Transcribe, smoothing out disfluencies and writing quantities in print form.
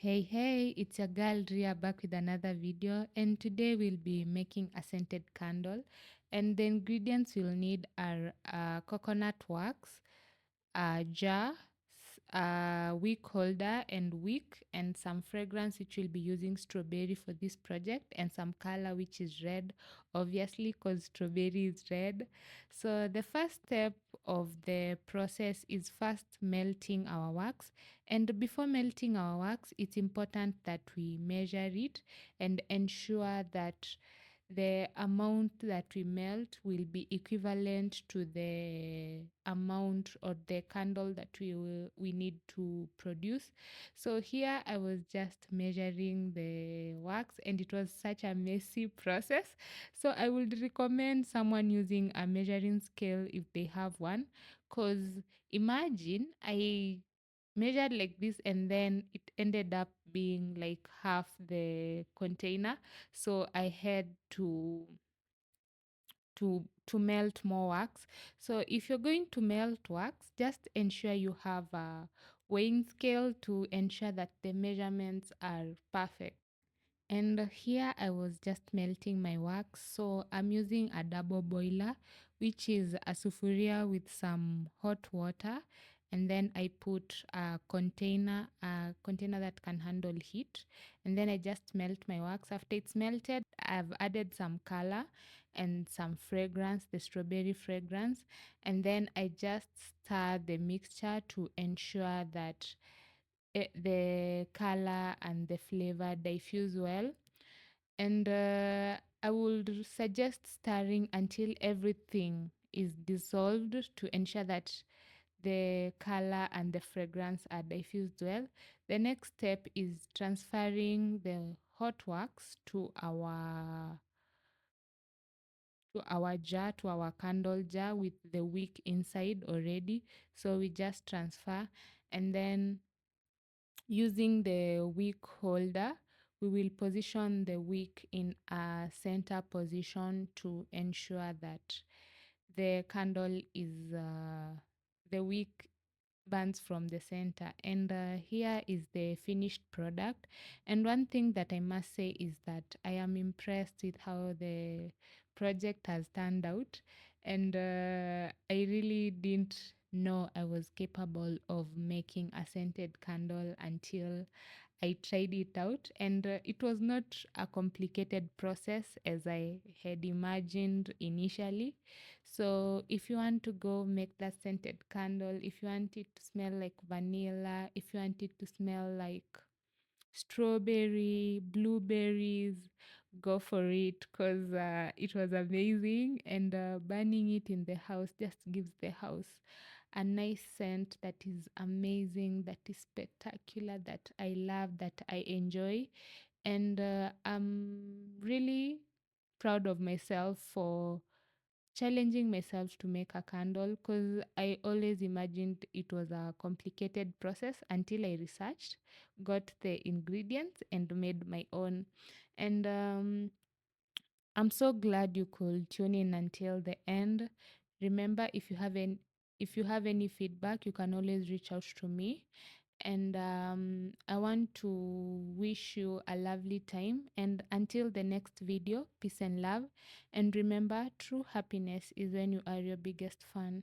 Hey, it's your girl Ria back with another video, and today we'll be making a scented candle. And the ingredients we'll need are coconut wax, a jar, a wick holder and wick, and some fragrance, which we'll be using strawberry for this project, and some color, which is red, obviously, because strawberry is red. So, the first step of the process is first melting our wax. And before melting our wax, it's important that we measure it and ensure that the amount that we melt will be equivalent to the amount or the candle that we need to produce. So here I was just measuring the wax, and it was such a messy process. So I would recommend someone using a measuring scale if they have one, because imagine I measured like this and then it ended up being like half the container, so I had to melt more wax. So if you're going to melt wax, just ensure you have a weighing scale to ensure that the measurements are perfect. And here I was just melting my wax. So I'm using a double boiler, which is a sufuria with some hot water. And then I put a container that can handle heat. And then I just melt my wax. After it's melted, I've added some color and some fragrance, the strawberry fragrance. And then I just stir the mixture to ensure that the color and the flavor diffuse well. And I would suggest stirring until everything is dissolved to ensure that the color and the fragrance are diffused well. The next step is transferring the hot wax to our jar, to our candle jar with the wick inside already. So we just transfer, and then using the wick holder, we will position the wick in a center position to ensure that the candle the wick burns from the center. And here is the finished product. And one thing that I must say is that I am impressed with how the project has turned out. And I really didn't know I was capable of making a scented candle until I tried it out, and it was not a complicated process as I had imagined initially. So, if you want to go make that scented candle, if you want it to smell like vanilla, if you want it to smell like strawberry, blueberries, go for it, because it was amazing. And burning it in the house just gives the house a nice scent that is amazing, that is spectacular, that I love, that I enjoy. And I'm really proud of myself for challenging myself to make a candle, because I always imagined it was a complicated process until I researched, got the ingredients, and made my own. And I'm so glad you could tune in until the end. Remember, if you have any feedback, you can always reach out to me. And I want to wish you a lovely time. And until the next video, peace and love. And remember, true happiness is when you are your biggest fan.